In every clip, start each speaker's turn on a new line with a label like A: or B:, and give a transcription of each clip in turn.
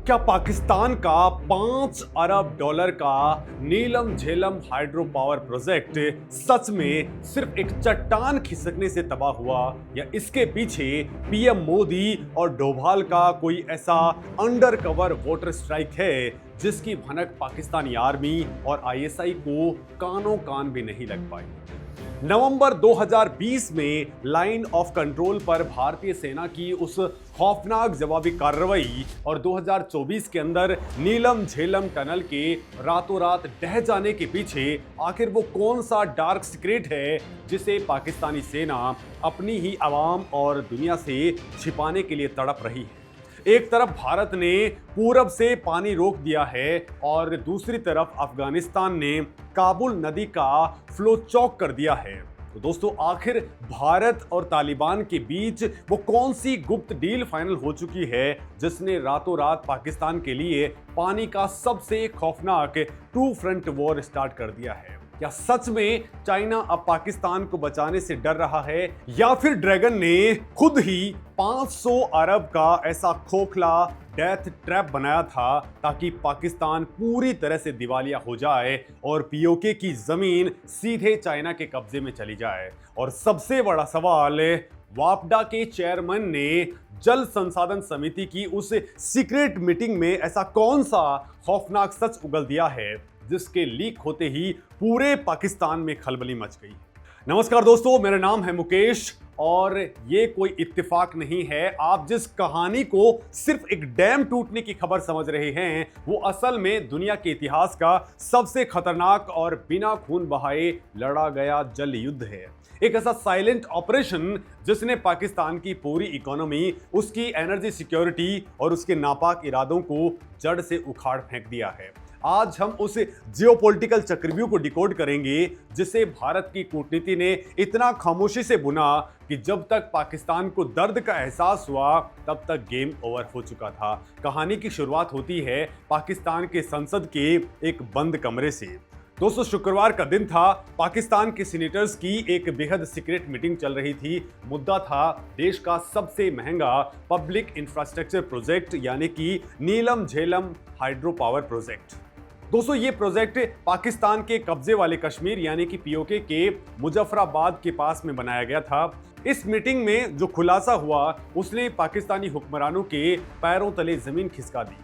A: क्या पाकिस्तान का 5 अरब डॉलर का Neelam Jhelum hydro power project सच में सिर्फ एक चट्टान खिसकने से तबाह हुआ, या इसके पीछे पीएम मोदी और डोभाल का कोई ऐसा अंडर कवर वाटर स्ट्राइक है जिसकी भनक पाकिस्तानी आर्मी और आईएसआई को कानों कान भी नहीं लग पाई। नवंबर 2020 में लाइन ऑफ कंट्रोल पर भारतीय सेना की उस खौफनाक जवाबी कार्रवाई और 2024 के अंदर नीलम झेलम टनल के रातों रात ढह जाने के पीछे आखिर वो कौन सा डार्क सीक्रेट है जिसे पाकिस्तानी सेना अपनी ही आवाम और दुनिया से छिपाने के लिए तड़प रही है। एक तरफ भारत ने पूरब से पानी रोक दिया है और दूसरी तरफ अफगानिस्तान ने काबुल नदी का फ्लो चौक कर दिया है। तो दोस्तों, आखिर भारत और तालिबान के बीच वो कौन सी गुप्त डील फाइनल हो चुकी है जिसने रातों रात पाकिस्तान के लिए पानी का सबसे खौफनाक टू फ्रंट वॉर स्टार्ट कर दिया है? क्या सच में चाइना अब पाकिस्तान को बचाने से डर रहा है, या फिर ड्रैगन ने खुद ही 500 अरब का ऐसा खोखला डेथ ट्रैप बनाया था ताकि पाकिस्तान पूरी तरह से दिवालिया हो जाए और पीओके की जमीन सीधे चाइना के कब्जे में चली जाए? और सबसे बड़ा सवाल, वापडा के चेयरमैन ने जल संसाधन समिति की उस सीक्रेट मीटिंग में ऐसा कौन सा खौफनाक सच उगल दिया है जिसके लीक होते ही पूरे पाकिस्तान में खलबली मच गई? नमस्कार दोस्तों, मेरा नाम है मुकेश और ये कोई इत्तेफाक नहीं है। आप जिस कहानी को सिर्फ एक डैम टूटने की खबर समझ रहे हैं वो असल में दुनिया के इतिहास का सबसे खतरनाक और बिना खून बहाए लड़ा गया जल युद्ध है। एक ऐसा साइलेंट ऑपरेशन जिसने पाकिस्तान की पूरी इकोनॉमी, उसकी एनर्जी सिक्योरिटी और उसके नापाक इरादों को जड़ से उखाड़ फेंक दिया है। आज हम उस जियोपॉलिटिकल चक्रव्यूह को डिकोड करेंगे जिसे भारत की कूटनीति ने इतना खामोशी से बुना कि जब तक पाकिस्तान को दर्द का एहसास हुआ तब तक गेम ओवर हो चुका था। कहानी की शुरुआत होती है पाकिस्तान के संसद के एक बंद कमरे से। दोस्तों, शुक्रवार का दिन था। पाकिस्तान के सीनेटर्स की एक बेहद सीक्रेट मीटिंग चल रही थी। मुद्दा था देश का सबसे महंगा पब्लिक इंफ्रास्ट्रक्चर प्रोजेक्ट यानी कि नीलम झेलम हाइड्रो पावर प्रोजेक्ट। दोस्तों, ये प्रोजेक्ट पाकिस्तान के कब्जे वाले कश्मीर यानी कि पीओके के मुजफ्फराबाद के पास में बनाया गया था। इस मीटिंग में जो खुलासा हुआ उसने पाकिस्तानी हुक्मरानों के पैरों तले जमीन खिसका दी।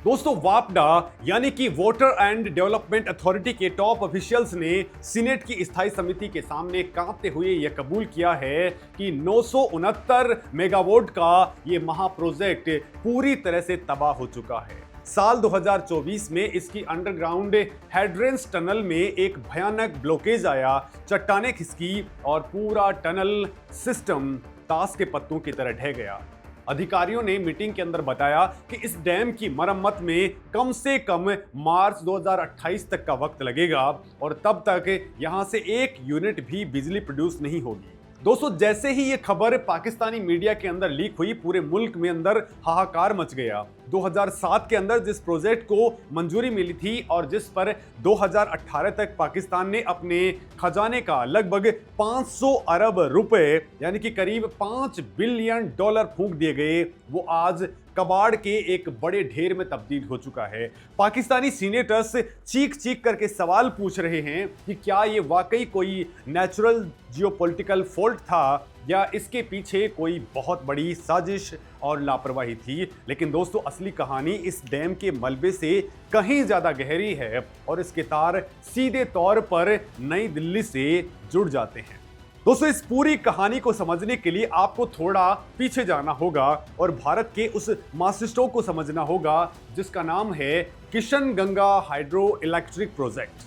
A: दोस्तों, वापडा यानी कि वाटर एंड डेवलपमेंट अथॉरिटी के टॉप ऑफिशियल्स ने सीनेट की स्थायी समिति के सामने कांपते हुए यह कबूल किया है कि 969 मेगावाट का ये महा प्रोजेक्ट पूरी तरह से तबाह हो चुका है। साल 2024 में इसकी अंडरग्राउंड हेड्रेंस टनल में एक भयानक ब्लॉकेज आया, चट्टानें खिसकी और पूरा टनल सिस्टम ताश के पत्तों की तरह ढह गया। अधिकारियों ने मीटिंग के अंदर बताया कि इस डैम की मरम्मत में कम से कम मार्च 2028 तक का वक्त लगेगा और तब तक यहां से एक यूनिट भी बिजली प्रोड्यूस नहीं होगी। दोस्तों, जैसे ही ये खबर पाकिस्तानी मीडिया के अंदर लीक हुई, पूरे मुल्क में अंदर हाहाकार मच गया। 2007 के अंदर जिस प्रोजेक्ट को मंजूरी मिली थी और जिस पर 2018 तक पाकिस्तान ने अपने खजाने का लगभग 500 अरब रुपए यानी कि करीब 5 बिलियन डॉलर फूंक दिए गए, वो आज कबाड़ के एक बड़े ढेर में तब्दील हो चुका है। पाकिस्तानी सीनेटर्स चीख चीख करके सवाल पूछ रहे हैं कि क्या ये वाकई कोई नेचुरल जियोपॉलिटिकल फॉल्ट था या इसके पीछे कोई बहुत बड़ी साजिश और लापरवाही थी। लेकिन दोस्तों, असली कहानी इस डैम के मलबे से कहीं ज्यादा गहरी है और इसके तार सीधे तौर पर नई दिल्ली से जुड़ जाते हैं। दोस्तों, इस पूरी कहानी को समझने के लिए आपको थोड़ा पीछे जाना होगा और भारत के उस मास्टर को समझना होगा जिसका नाम है Kishan Ganga hydro electric project.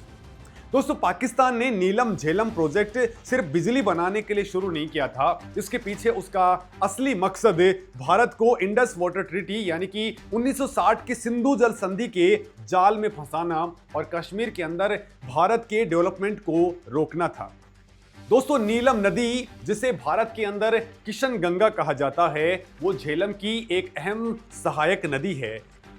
A: दोस्तों, पाकिस्तान ने नीलम झेलम प्रोजेक्ट सिर्फ बिजली बनाने के लिए शुरू नहीं किया था। इसके पीछे उसका असली मकसद भारत को इंडस वाटर ट्रीटी यानी कि 1960 के सिंधु जल संधि के जाल में फंसाना और कश्मीर के अंदर भारत के डेवलपमेंट को रोकना था। दोस्तों, नीलम नदी जिसे भारत के अंदर किशन गंगा कहा जाता है वो झेलम की एक अहम सहायक नदी है।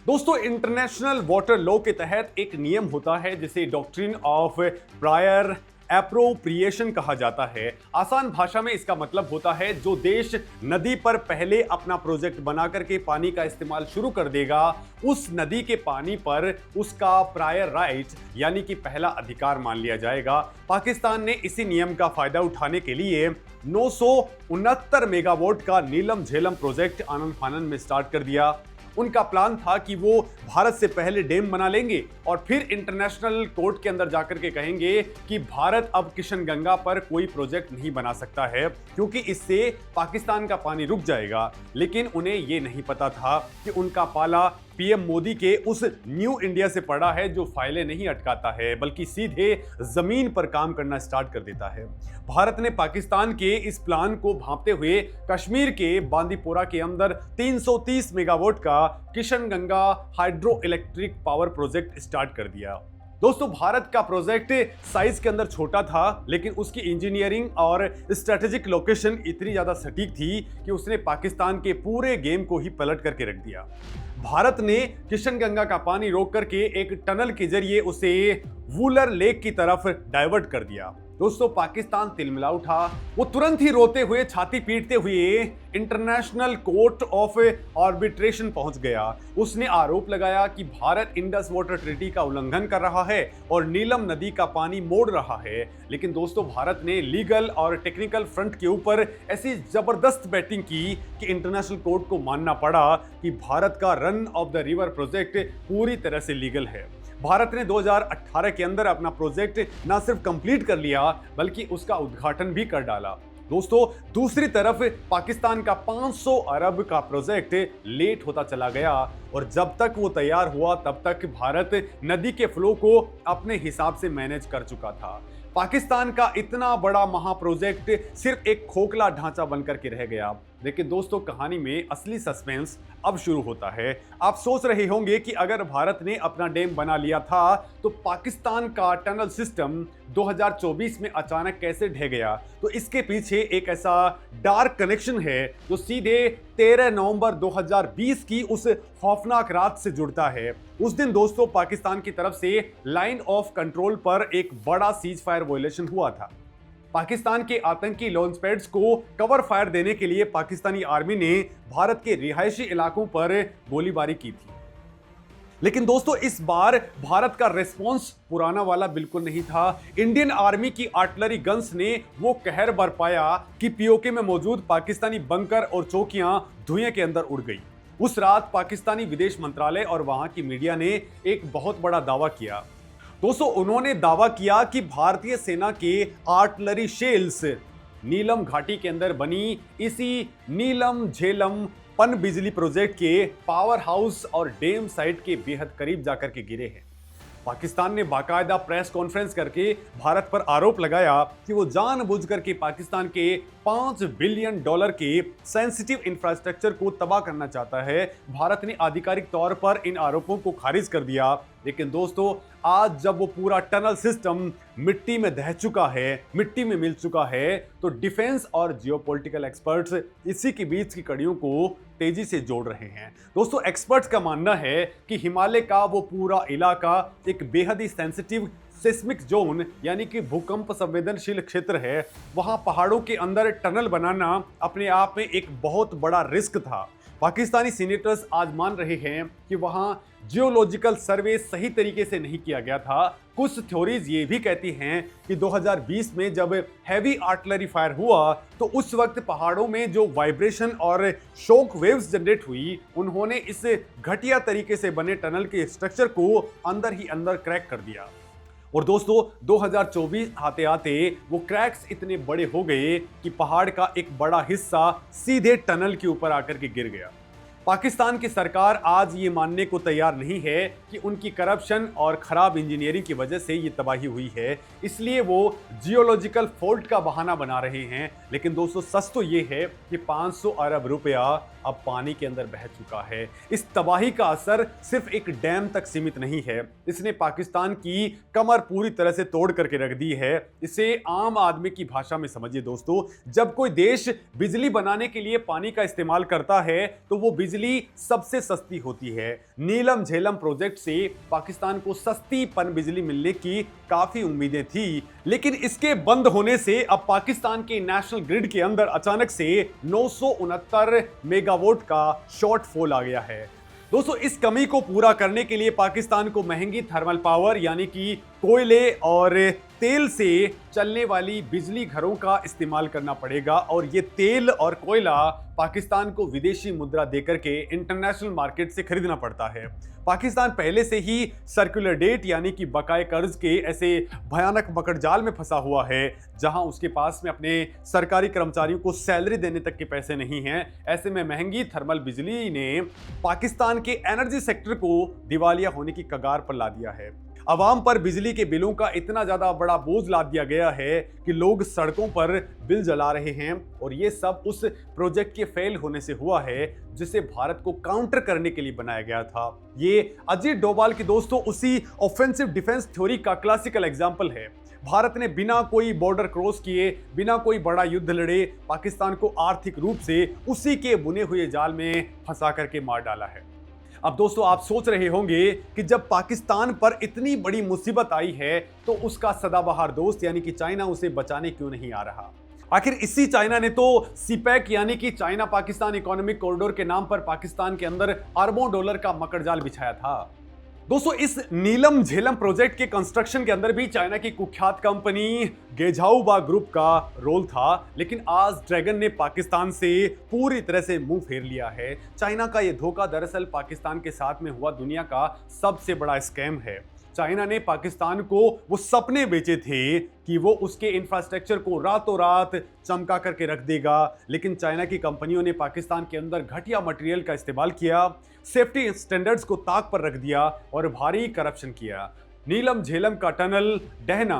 A: दोस्तों, इंटरनेशनल वाटर लॉ के तहत एक नियम होता है जिसे डॉक्ट्रिन ऑफ प्रायर एप्रोप्रिएशन कहा जाता है। आसान भाषा में इसका मतलब होता है जो देश नदी पर पहले अपना प्रोजेक्ट बना करके पानी का इस्तेमाल शुरू कर देगा, उस नदी के पानी पर उसका प्रायर राइट यानी कि पहला अधिकार मान लिया जाएगा। पाकिस्तान ने इसी नियम का फायदा उठाने के लिए 969 मेगावाट का नीलम झेलम प्रोजेक्ट आनन फानन में स्टार्ट कर दिया। उनका प्लान था कि वो भारत से पहले डैम बना लेंगे और फिर इंटरनेशनल कोर्ट के अंदर जाकर के कहेंगे कि भारत अब किशनगंगा पर कोई प्रोजेक्ट नहीं बना सकता है क्योंकि इससे पाकिस्तान का पानी रुक जाएगा। लेकिन उन्हें ये नहीं पता था कि उनका पाला पीएम मोदी के उस न्यू इंडिया से पड़ा है जो फाइलें नहीं अटकाता है बल्कि सीधे जमीन पर काम करना स्टार्ट कर देता है। भारत ने पाकिस्तान के इस प्लान को भांपते हुए कश्मीर के बांदीपोरा के अंदर 330 मेगावाट का Kishanganga hydro electric power project start कर दिया। दोस्तों, भारत का प्रोजेक्ट साइज के अंदर छोटा था लेकिन उसकी इंजीनियरिंग और स्ट्रेटेजिक लोकेशन इतनी ज्यादा सटीक थी कि उसने पाकिस्तान के पूरे गेम को ही पलट करके रख दिया। भारत ने किशनगंगा का पानी रोक करके एक टनल के जरिए उसे वूलर लेक की तरफ डाइवर्ट कर दिया। दोस्तों, पाकिस्तान तिलमिला उठा। वो तुरंत ही रोते हुए छाती पीटते हुए इंटरनेशनल कोर्ट ऑफ आर्बिट्रेशन पहुंच गया। उसने आरोप लगाया कि भारत इंडस वाटर ट्रीटी का उल्लंघन कर रहा है और नीलम नदी का पानी मोड़ रहा है। लेकिन दोस्तों, भारत ने लीगल और टेक्निकल फ्रंट के ऊपर ऐसी जबरदस्त बैटिंग की कि इंटरनेशनल कोर्ट को मानना पड़ा कि भारत का run of the river project पूरी तरह से लीगल है। भारत ने 2018 के अंदर अपना प्रोजेक्ट न सिर्फ कंप्लीट कर लिया बल्कि उसका उद्घाटन भी कर डाला। दोस्तों, दूसरी तरफ पाकिस्तान का 500 अरब का प्रोजेक्ट लेट होता चला गया और जब तक वो तैयार हुआ तब तक भारत नदी के फ्लो को अपने हिसाब से मैनेज कर चुका था। पाकिस्तान का इतना बड़ा महाप्रोजेक्ट सिर्फ एक खोखला ढांचा बनकर के रह गया। लेकिन दोस्तों, कहानी में असली सस्पेंस अब शुरू होता है। आप सोच रहे होंगे कि अगर भारत ने अपना डैम बना लिया था तो पाकिस्तान का टनल सिस्टम 2024 में अचानक कैसे ढह गया। तो इसके पीछे एक ऐसा डार्क कनेक्शन है जो सीधे 13 नवंबर 2020 की उस खौफनाक रात से जुड़ता है। उस दिन दोस्तों, पाकिस्तान की तरफ से लाइन ऑफ कंट्रोल पर एक बड़ा सीज फायर वायलेशन हुआ था। पाकिस्तान के आतंकी लॉन्च पैड्स को कवर फायर देने के लिए पाकिस्तानी आर्मी ने भारत के रिहायशी इलाकों पर गोलीबारी की थी। लेकिन दोस्तों, इस बार भारत का रेस्पॉन्स पुराना वाला बिल्कुल नहीं था। इंडियन आर्मी की आर्टिलरी गन्स ने वो कहर बरपाया कि पीओके में मौजूद पाकिस्तानी बंकर और चौकियां धुएं के अंदर उड़ गई। उस रात पाकिस्तानी विदेश मंत्रालय और वहां की मीडिया ने एक बहुत बड़ा दावा किया। दोस्तों, उन्होंने दावा किया कि भारतीय सेना के आर्टिलरी शेल्स नीलम घाटी के अंदर बनी इसी नीलम झेलम पन बिजली प्रोजेक्ट के पावर हाउस और डैम साइट के बेहद करीब जाकर के गिरे हैं। पाकिस्तान ने बाकायदा प्रेस कॉन्फ्रेंस करके भारत पर आरोप लगाया कि वो जानबूझकर के पाकिस्तान के $5 बिलियन के सेंसिटिव इंफ्रास्ट्रक्चर को तबाह करना चाहता है। भारत ने आधिकारिक तौर पर इन आरोपों को खारिज कर दिया। लेकिन दोस्तों, आज जब वो पूरा टनल सिस्टम मिट्टी में दह चुका है, मिट्टी में मिल चुका है, तो डिफेंस और जियोपॉलिटिकल एक्सपर्ट्स इसी के बीच की कड़ियों को तेजी से जोड़ रहे हैं। दोस्तों, एक्सपर्ट्स का मानना है कि हिमालय का वो पूरा इलाका एक बेहद ही सेंसिटिव सिस्मिक जोन यानी कि भूकंप संवेदनशील क्षेत्र है। वहां पहाड़ों के अंदर टनल बनाना अपने आप में एक बहुत बड़ा रिस्क था। पाकिस्तानी सीनेटर्स आज मान रहे हैं कि वहां जियोलॉजिकल सर्वे सही तरीके से नहीं किया गया था। कुछ थ्योरीज ये भी कहती हैं कि 2020 में जब हैवी आर्टिलरी फायर हुआ तो उस वक्त पहाड़ों में जो वाइब्रेशन और शॉक वेव्स जनरेट हुई, उन्होंने इस घटिया तरीके से बने टनल के स्ट्रक्चर को अंदर ही अंदर क्रैक कर दिया। और दोस्तों, 2024 आते आते वो क्रैक्स इतने बड़े हो गए कि पहाड़ का एक बड़ा हिस्सा सीधे टनल के ऊपर आकर के गिर गया। पाकिस्तान की सरकार आज ये मानने को तैयार नहीं है कि उनकी करप्शन और खराब इंजीनियरिंग की वजह से ये तबाही हुई है, इसलिए वो जियोलॉजिकल फॉल्ट का बहाना बना रहे हैं। लेकिन दोस्तों, सच तो ये है कि 500 अरब रुपया अब पानी के अंदर बह चुका है। इस तबाही का असर सिर्फ एक डैम तक सीमित नहीं है, इसने पाकिस्तान की कमर पूरी तरह से तोड़ करके रख दी है। इसे आम आदमी की भाषा में समझिए दोस्तों, जब कोई देश बिजली बनाने के लिए पानी का इस्तेमाल करता है तो वो बिजली सबसे सस्ती होती है। नीलम झेलम प्रोजेक्ट से पाकिस्तान को सस्ती पन बिजली मिलने की काफी उम्मीदें थी, लेकिन इसके बंद होने से अब पाकिस्तान के नेशनल ग्रिड के अंदर अचानक से 969 मेगावाट का शॉर्टफॉल आ गया है। दोस्तों, इस कमी को पूरा करने के लिए पाकिस्तान को महंगी थर्मल पावर यानी कि कोयले और तेल से चलने वाली बिजली घरों का इस्तेमाल करना पड़ेगा और ये तेल और कोयला पाकिस्तान को विदेशी मुद्रा देकर के इंटरनेशनल मार्केट से खरीदना पड़ता है। पाकिस्तान पहले से ही सर्कुलर डेट यानी कि बकाए कर्ज के ऐसे भयानक मकड़जाल में फंसा हुआ है जहां उसके पास में अपने सरकारी कर्मचारियों को सैलरी देने तक के पैसे नहीं हैं। ऐसे में महंगी थर्मल बिजली ने पाकिस्तान के एनर्जी सेक्टर को दिवालिया होने की कगार पर ला दिया है। आवाम पर बिजली के बिलों का इतना ज्यादा बड़ा बोझ लाद दिया गया है कि लोग सड़कों पर बिल जला रहे हैं और ये सब उस प्रोजेक्ट के फेल होने से हुआ है जिसे भारत को काउंटर करने के लिए बनाया गया था। ये अजीत डोभाल की दोस्तों उसी ऑफेंसिव डिफेंस थ्योरी का क्लासिकल एग्जाम्पल है। भारत ने बिना कोई बॉर्डर क्रॉस किए, बिना कोई बड़ा युद्ध लड़े पाकिस्तान को आर्थिक रूप से उसी के बुने हुए जाल में फंसा करके मार डाला है। अब दोस्तों, आप सोच रहे होंगे कि जब पाकिस्तान पर इतनी बड़ी मुसीबत आई है तो उसका सदाबहार दोस्त यानी कि चाइना उसे बचाने क्यों नहीं आ रहा। आखिर इसी चाइना ने तो सीपैक यानी कि चाइना पाकिस्तान इकोनॉमिक कॉरिडोर के नाम पर पाकिस्तान के अंदर अरबों डॉलर का मकड़जाल बिछाया था। दोस्तों, इस नीलम झेलम प्रोजेक्ट के कंस्ट्रक्शन के अंदर भी चाइना की कुख्यात कंपनी गेझाओबा ग्रुप का रोल था, लेकिन आज ड्रैगन ने पाकिस्तान से पूरी तरह से मुंह फेर लिया है। चाइना का यह धोखा दरअसल पाकिस्तान के साथ में हुआ दुनिया का सबसे बड़ा स्कैम है। चाइना ने पाकिस्तान को वो सपने बेचे थे कि वो उसके इंफ्रास्ट्रक्चर को रातों रात चमका करके रख देगा, लेकिन चाइना की कंपनियों ने पाकिस्तान के अंदर घटिया मटेरियल का इस्तेमाल किया, सेफ्टी स्टैंडर्ड्स को ताक पर रख दिया और भारी करप्शन किया। नीलम झेलम का टनल डहना,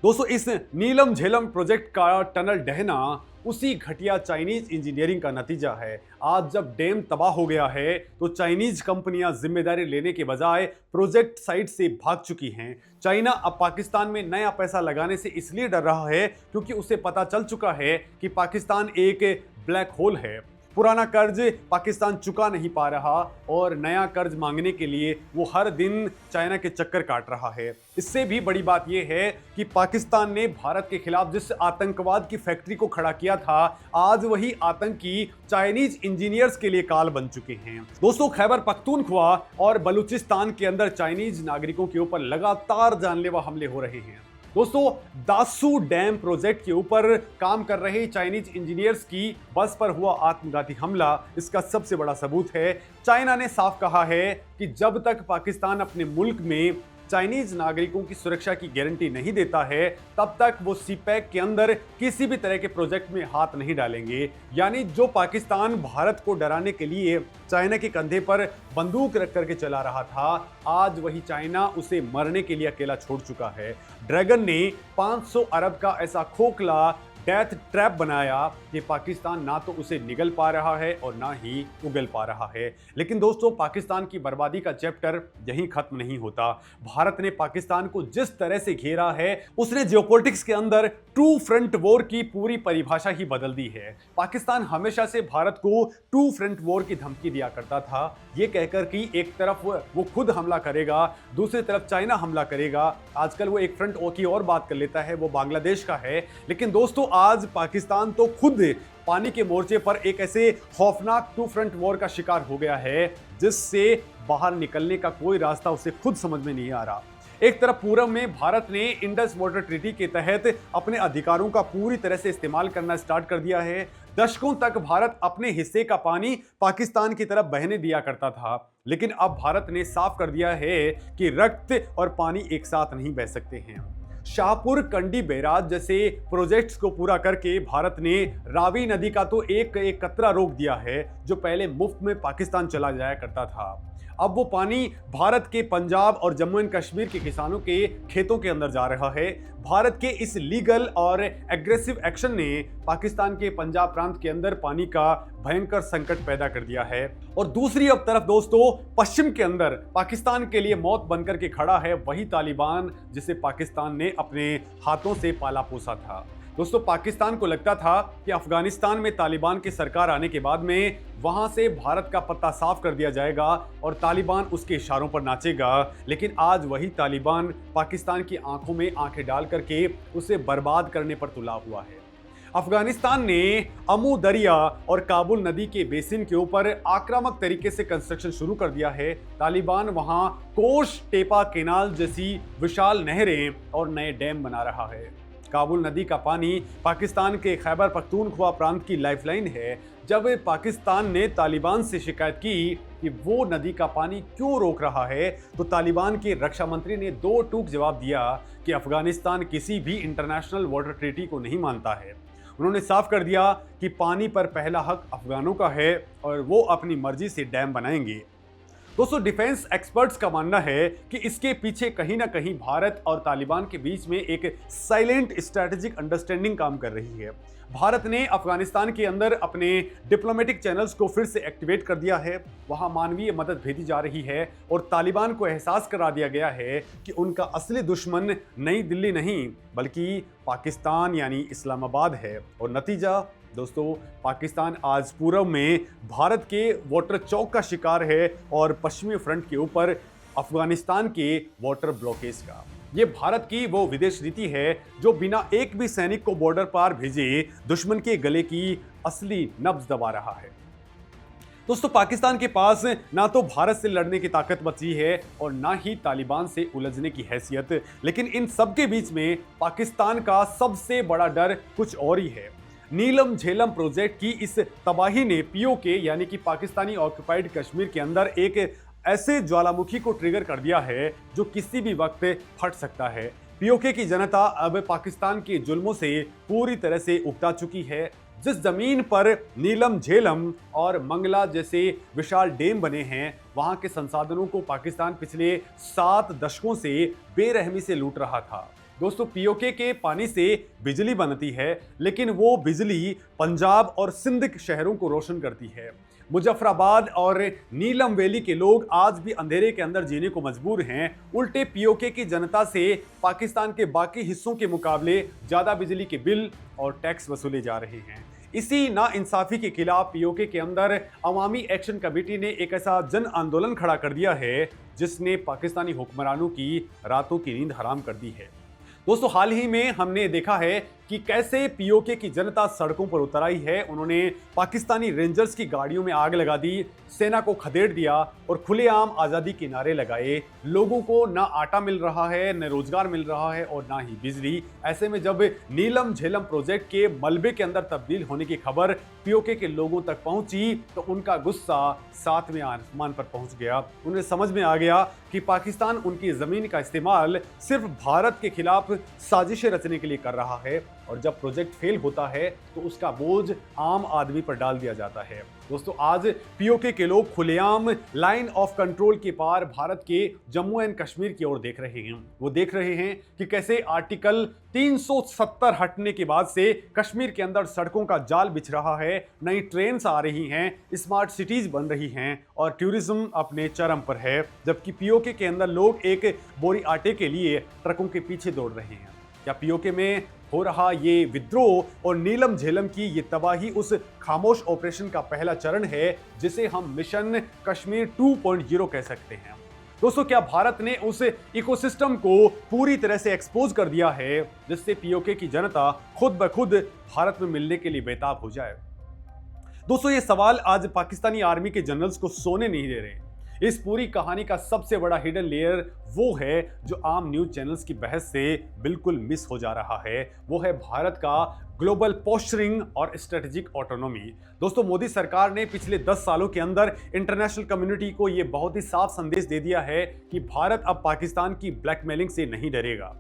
A: दोस्तों इस नीलम झेलम प्रोजेक्ट का टनल डहना उसी घटिया चाइनीज इंजीनियरिंग का नतीजा है। आज जब डैम तबाह हो गया है तो चाइनीज कंपनियां जिम्मेदारी लेने के बजाय प्रोजेक्ट साइट से भाग चुकी हैं। चाइना अब पाकिस्तान में नया पैसा लगाने से इसलिए डर रहा है क्योंकि उसे पता चल चुका है कि पाकिस्तान एक ब्लैक होल है। पुराना कर्ज पाकिस्तान चुका नहीं पा रहा और नया कर्ज मांगने के लिए वो हर दिन चाइना के चक्कर काट रहा है। इससे भी बड़ी बात यह है कि पाकिस्तान ने भारत के खिलाफ जिस आतंकवाद की फैक्ट्री को खड़ा किया था, आज वही आतंकी चाइनीज इंजीनियर्स के लिए काल बन चुके हैं। दोस्तों, खैबर पख्तूनख्वा और बलूचिस्तान के अंदर चाइनीज नागरिकों के ऊपर लगातार जानलेवा हमले हो रहे हैं। दोस्तों, दासू डैम प्रोजेक्ट के ऊपर काम कर रहे चाइनीज इंजीनियर्स की बस पर हुआ आत्मघाती हमला इसका सबसे बड़ा सबूत है। चाइना ने साफ कहा है कि जब तक पाकिस्तान अपने मुल्क में चाइनीज नागरिकों की सुरक्षा की गारंटी नहीं देता है तब तक वो सीपैक के अंदर किसी भी तरह के प्रोजेक्ट में हाथ नहीं डालेंगे। यानी जो पाकिस्तान भारत को डराने के लिए चाइना के कंधे पर बंदूक रख करके चला रहा था, आज वही चाइना उसे मरने के लिए अकेला छोड़ चुका है। ड्रैगन ने 500 अरब का ऐसा खोखला डेथ ट्रैप बनाया कि पाकिस्तान ना तो उसे निगल पा रहा है और ना ही उगल पा रहा है। लेकिन दोस्तों, पाकिस्तान की बर्बादी का चैप्टर यहीं खत्म नहीं होता। भारत ने पाकिस्तान को जिस तरह से घेरा है उसने जियोपॉलिटिक्स के अंदर टू फ्रंट वॉर की पूरी परिभाषा ही बदल दी है। पाकिस्तान हमेशा से भारत को टू फ्रंट वॉर की धमकी दिया करता था, ये कहकर कि एक तरफ वो खुद हमला करेगा, दूसरी तरफ चाइना हमला करेगा। आजकल वो एक फ्रंट की और बात कर लेता है, वो बांग्लादेश का है। लेकिन दोस्तों, आज पाकिस्तान तो खुद पानी के मोर्चे पर एक ऐसे खौफनाक टू फ्रंट वॉर का शिकार हो गया है जिससे बाहर निकलने का कोई रास्ता उसे खुद समझ में नहीं आ रहा। एक तरफ पूरब में भारत ने इंडस वाटर ट्रीटी के तहत अपने अधिकारों का पूरी तरह से इस्तेमाल करना स्टार्ट कर दिया है। दशकों तक भारत अपने हिस्से का पानी पाकिस्तान की तरफ बहने दिया करता था, लेकिन अब भारत ने साफ कर दिया है कि रक्त और पानी एक साथ नहीं बह सकते हैं। शाहपुर कंडी बैराज जैसे प्रोजेक्ट्स को पूरा करके भारत ने रावी नदी का तो एक कतरा रोक दिया है जो पहले मुफ्त में पाकिस्तान चला जाया करता था। अब वो पानी भारत के पंजाब और जम्मू एंड कश्मीर के किसानों के खेतों के अंदर जा रहा है। भारत के इस लीगल और एग्रेसिव एक्शन ने पाकिस्तान के पंजाब प्रांत के अंदर पानी का भयंकर संकट पैदा कर दिया है। और दूसरी अब तरफ दोस्तों, पश्चिम के अंदर पाकिस्तान के लिए मौत बनकर के खड़ा है वही तालिबान जिसे पाकिस्तान ने अपने हाथों से पाला पोसा था। दोस्तों, पाकिस्तान को लगता था कि अफगानिस्तान में तालिबान की सरकार आने के बाद में वहां से भारत का पत्ता साफ कर दिया जाएगा और तालिबान उसके इशारों पर नाचेगा। लेकिन आज वही तालिबान पाकिस्तान की आंखों में आंखें डाल करके उसे बर्बाद करने पर तुला हुआ है। अफगानिस्तान ने अमू दरिया और काबुल नदी के बेसिन के ऊपर आक्रामक तरीके से कंस्ट्रक्शन शुरू कर दिया है। तालिबान वहां कोश टेपा केनाल जैसी विशाल नहरें और नए डैम बना रहा है। काबुल नदी का पानी पाकिस्तान के खैबर पख्तूनख्वा प्रांत की लाइफलाइन है। जब पाकिस्तान ने तालिबान से शिकायत की कि वो नदी का पानी क्यों रोक रहा है, तो तालिबान के रक्षा मंत्री ने दो टूक जवाब दिया कि अफगानिस्तान किसी भी इंटरनेशनल वाटर ट्रीटी को नहीं मानता है। उन्होंने साफ कर दिया कि पानी पर पहला हक अफगानों का है और वो अपनी मर्जी से डैम बनाएंगे। दोस्तों, डिफेंस एक्सपर्ट्स का मानना है कि इसके पीछे कहीं ना कहीं भारत और तालिबान के बीच में एक साइलेंट स्ट्रैटेजिक अंडरस्टैंडिंग काम कर रही है। भारत ने अफगानिस्तान के अंदर अपने डिप्लोमेटिक चैनल्स को फिर से एक्टिवेट कर दिया है। वहां मानवीय मदद भेजी जा रही है और तालिबान को एहसास करा दिया गया है कि उनका असली दुश्मन नई दिल्ली नहीं बल्कि पाकिस्तान यानी इस्लामाबाद है। और नतीजा दोस्तों, पाकिस्तान आज पूर्व में भारत के वाटर चौक का शिकार है और पश्चिमी फ्रंट के ऊपर अफगानिस्तान के वाटर ब्लॉकेज का। ये भारत की वो विदेश नीति है जो बिना एक भी सैनिक को बॉर्डर पार भेजे दुश्मन के गले की असली नब्ज दबा रहा है। दोस्तों, पाकिस्तान के पास ना तो भारत से लड़ने की ताकत बची है और ना ही तालिबान से उलझने की हैसियत, लेकिन इन सब के बीच में पाकिस्तान का सबसे बड़ा डर कुछ और ही है। नीलम झेलम प्रोजेक्ट की इस तबाही ने पीओके यानी कि पाकिस्तानी ऑक्युपाइड कश्मीर के अंदर एक ऐसे ज्वालामुखी को ट्रिगर कर दिया है जो किसी भी वक्त फट सकता है। पीओके की जनता अब पाकिस्तान के जुल्मों से पूरी तरह से उकता चुकी है। जिस जमीन पर नीलम झेलम और मंगला जैसे विशाल डैम बने हैं, वहां के संसाधनों को पाकिस्तान पिछले 7 दशकों से बेरहमी से लूट रहा था। दोस्तों, पीओके के पानी से बिजली बनती है, लेकिन वो बिजली पंजाब और सिंध के शहरों को रोशन करती है। मुजफ्फराबाद और नीलम वैली के लोग आज भी अंधेरे के अंदर जीने को मजबूर हैं। उल्टे पीओके की जनता से पाकिस्तान के बाकी हिस्सों के मुकाबले ज्यादा बिजली के बिल और टैक्स वसूले जा रहे हैं। इसी नाइंसाफी के खिलाफ पीओके के अंदर अवामी एक्शन कमेटी ने एक ऐसा जन आंदोलन खड़ा कर दिया है जिसने पाकिस्तानी हुक्मरानों की रातों की नींद हराम कर दी है। दोस्तों, हाल ही में हमने देखा है कि कैसे पीओके की जनता सड़कों पर उतर आई है। उन्होंने पाकिस्तानी रेंजर्स की गाड़ियों में आग लगा दी, सेना को खदेड़ दिया और खुलेआम आज़ादी के नारे लगाए। लोगों को ना आटा मिल रहा है, न रोजगार मिल रहा है और ना ही बिजली। ऐसे में जब नीलम झेलम प्रोजेक्ट के मलबे के अंदर तब्दील होने की खबर पीओके के लोगों तक पहुंची तो उनका गुस्सा 7वें आसमान पर पहुंच गया। उन्हें समझ में आ गया कि पाकिस्तान उनकी जमीन का इस्तेमाल सिर्फ भारत के खिलाफ साजिशें रचने के लिए कर रहा है और जब प्रोजेक्ट फेल होता है तो उसका बोझ आम आदमी पर डाल दिया जाता है। दोस्तों, आज पीओके के लोग खुलेआम लाइन ऑफ कंट्रोल के पार भारत के जम्मू एंड कश्मीर की ओर देख रहे हैं। वो देख रहे हैं कि कैसे आर्टिकल 370 हटने के बाद से कश्मीर के अंदर सड़कों का जाल बिछ रहा है, नई ट्रेन्स आ रही हैं, स्मार्ट सिटीज बन रही हैं और टूरिज्म अपने चरम पर है, जबकि पीओके के अंदर लोग एक बोरी आटे के लिए ट्रकों के पीछे दौड़ रहे हैं। क्या पीओके में हो रहा ये विद्रोह और नीलम झेलम की ये तबाही उस खामोश ऑपरेशन का पहला चरण है जिसे हम मिशन कश्मीर 2.0 कह सकते हैं? दोस्तों, क्या भारत ने उस इकोसिस्टम को पूरी तरह से एक्सपोज कर दिया है जिससे पीओके की जनता खुद ब खुद भारत में मिलने के लिए बेताब हो जाए? दोस्तों, ये सवाल आज पाकिस्तानी आर्मी के जनरल्स को सोने नहीं दे रहे। इस पूरी कहानी का सबसे बड़ा हिडन लेयर वो है जो आम न्यूज चैनल्स की बहस से बिल्कुल मिस हो जा रहा है। वो है भारत का ग्लोबल पोस्चरिंग और स्ट्रेटेजिक ऑटोनॉमी। दोस्तों, मोदी सरकार ने पिछले 10 सालों के अंदर इंटरनेशनल कम्युनिटी को ये बहुत ही साफ संदेश दे दिया है कि भारत अब पाकिस्तान की ब्लैकमेलिंग से नहीं डरेगा।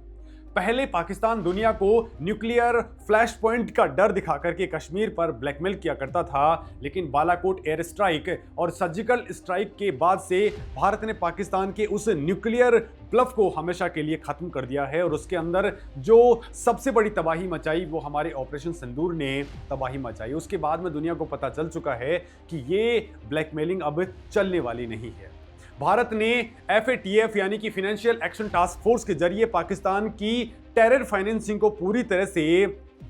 A: पहले पाकिस्तान दुनिया को न्यूक्लियर फ्लैश पॉइंट का डर दिखा करके कश्मीर पर ब्लैकमेल किया करता था, लेकिन बालाकोट एयर स्ट्राइक और सर्जिकल स्ट्राइक के बाद से भारत ने पाकिस्तान के उस न्यूक्लियर ब्लफ को हमेशा के लिए खत्म कर दिया है और उसके अंदर जो सबसे बड़ी तबाही मचाई वो हमारे ऑपरेशन सिंदूर ने तबाही मचाई। उसके बाद में दुनिया को पता चल चुका है कि ये ब्लैकमेलिंग अब चलने वाली नहीं है। भारत ने FATF यानी कि फाइनेंशियल एक्शन टास्क फोर्स के जरिए पाकिस्तान की टेरर फाइनेंसिंग को पूरी तरह से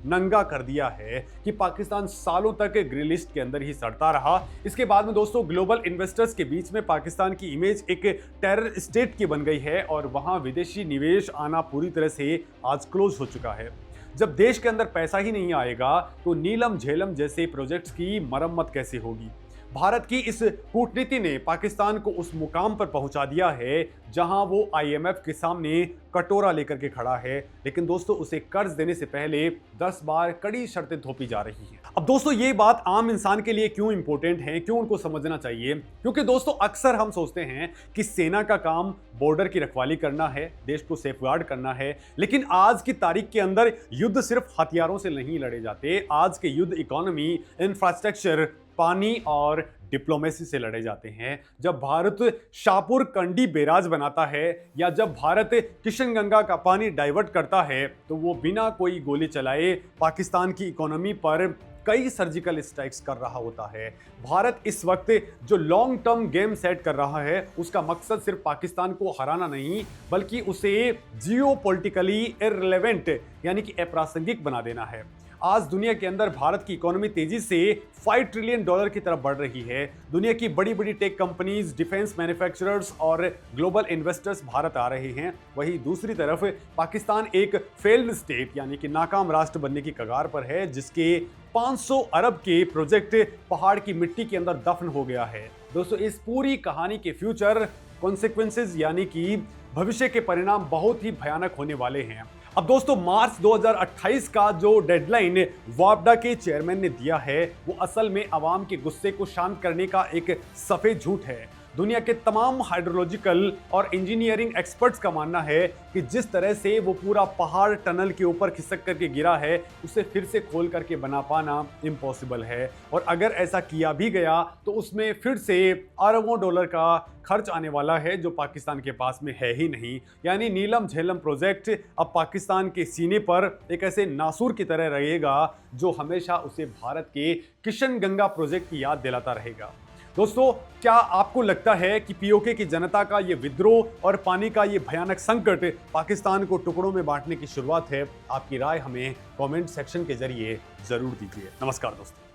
A: नंगा कर दिया है कि पाकिस्तान सालों तक ग्रे लिस्ट के अंदर ही सड़ता रहा। इसके बाद में दोस्तों ग्लोबल इन्वेस्टर्स के बीच में पाकिस्तान की इमेज एक टेरर स्टेट की बन गई है और वहां विदेशी निवेश आना पूरी तरह से आज क्लोज हो चुका है। जब देश के अंदर पैसा ही नहीं आएगा तो नीलम झेलम जैसे प्रोजेक्ट्स की मरम्मत कैसे होगी। भारत की इस कूटनीति ने पाकिस्तान को उस मुकाम पर पहुंचा दिया है जहां वो आईएमएफ के सामने कटोरा लेकर के खड़ा है, लेकिन दोस्तों उसे कर्ज देने से पहले 10 बार कड़ी शर्तें थोपी जा रही हैं। अब दोस्तों ये बात आम इंसान के लिए क्यों इंपॉर्टेंट है, क्यों उनको समझना चाहिए, क्योंकि दोस्तों अक्सर हम सोचते हैं कि सेना का काम बॉर्डर की रखवाली करना है, देश को सेफगार्ड करना है, लेकिन आज की तारीख के अंदर युद्ध सिर्फ हथियारों से नहीं लड़े जाते। आज के युद्ध इकोनॉमी, इंफ्रास्ट्रक्चर, पानी और डिप्लोमेसी से लड़े जाते हैं। जब भारत शाहपुर कंडी बैराज बनाता है या जब भारत किशनगंगा का पानी डाइवर्ट करता है तो वो बिना कोई गोली चलाए पाकिस्तान की इकोनॉमी पर कई सर्जिकल स्ट्राइक्स कर रहा होता है। भारत इस वक्त जो लॉन्ग टर्म गेम सेट कर रहा है उसका मकसद सिर्फ पाकिस्तान को हराना नहीं बल्कि उसे जियोपॉलिटिकली इररिलेवेंट यानी कि अप्रासंगिक बना देना है। आज दुनिया के अंदर भारत की इकोनॉमी तेजी से $5 ट्रिलियन की तरफ बढ़ रही है। दुनिया की बड़ी बड़ी टेक कंपनीज, डिफेंस मैन्युफैक्चरर्स और ग्लोबल इन्वेस्टर्स भारत आ रहे हैं। वहीं दूसरी तरफ पाकिस्तान एक फेल्ड स्टेट यानी कि नाकाम राष्ट्र बनने की कगार पर है, जिसके 500 अरब के प्रोजेक्ट पहाड़ की मिट्टी के अंदर दफन हो गया है। दोस्तों इस पूरी कहानी के फ्यूचर कॉन्सिक्वेंसेस यानी कि भविष्य के परिणाम बहुत ही भयानक होने वाले हैं। अब दोस्तों मार्च 2028 का जो डेडलाइन वापडा के चेयरमैन ने दिया है वो असल में आवाम के गुस्से को शांत करने का एक सफेद झूठ है। दुनिया के तमाम हाइड्रोलॉजिकल और इंजीनियरिंग एक्सपर्ट्स का मानना है कि जिस तरह से वो पूरा पहाड़ टनल के ऊपर खिसक करके गिरा है उसे फिर से खोल करके बना पाना इम्पॉसिबल है, और अगर ऐसा किया भी गया तो उसमें फिर से अरबों डॉलर का खर्च आने वाला है जो पाकिस्तान के पास में है ही नहीं। यानी नीलम झेलम प्रोजेक्ट अब पाकिस्तान के सीने पर एक ऐसे नासूर की तरह रहेगा जो हमेशा उसे भारत के किशनगंगा प्रोजेक्ट की याद दिलाता रहेगा। दोस्तों क्या आपको लगता है कि पीओके की जनता का ये विद्रोह और पानी का ये भयानक संकट पाकिस्तान को टुकड़ों में बांटने की शुरुआत है? आपकी राय हमें कमेंट सेक्शन के जरिए जरूर दीजिए। नमस्कार दोस्तों।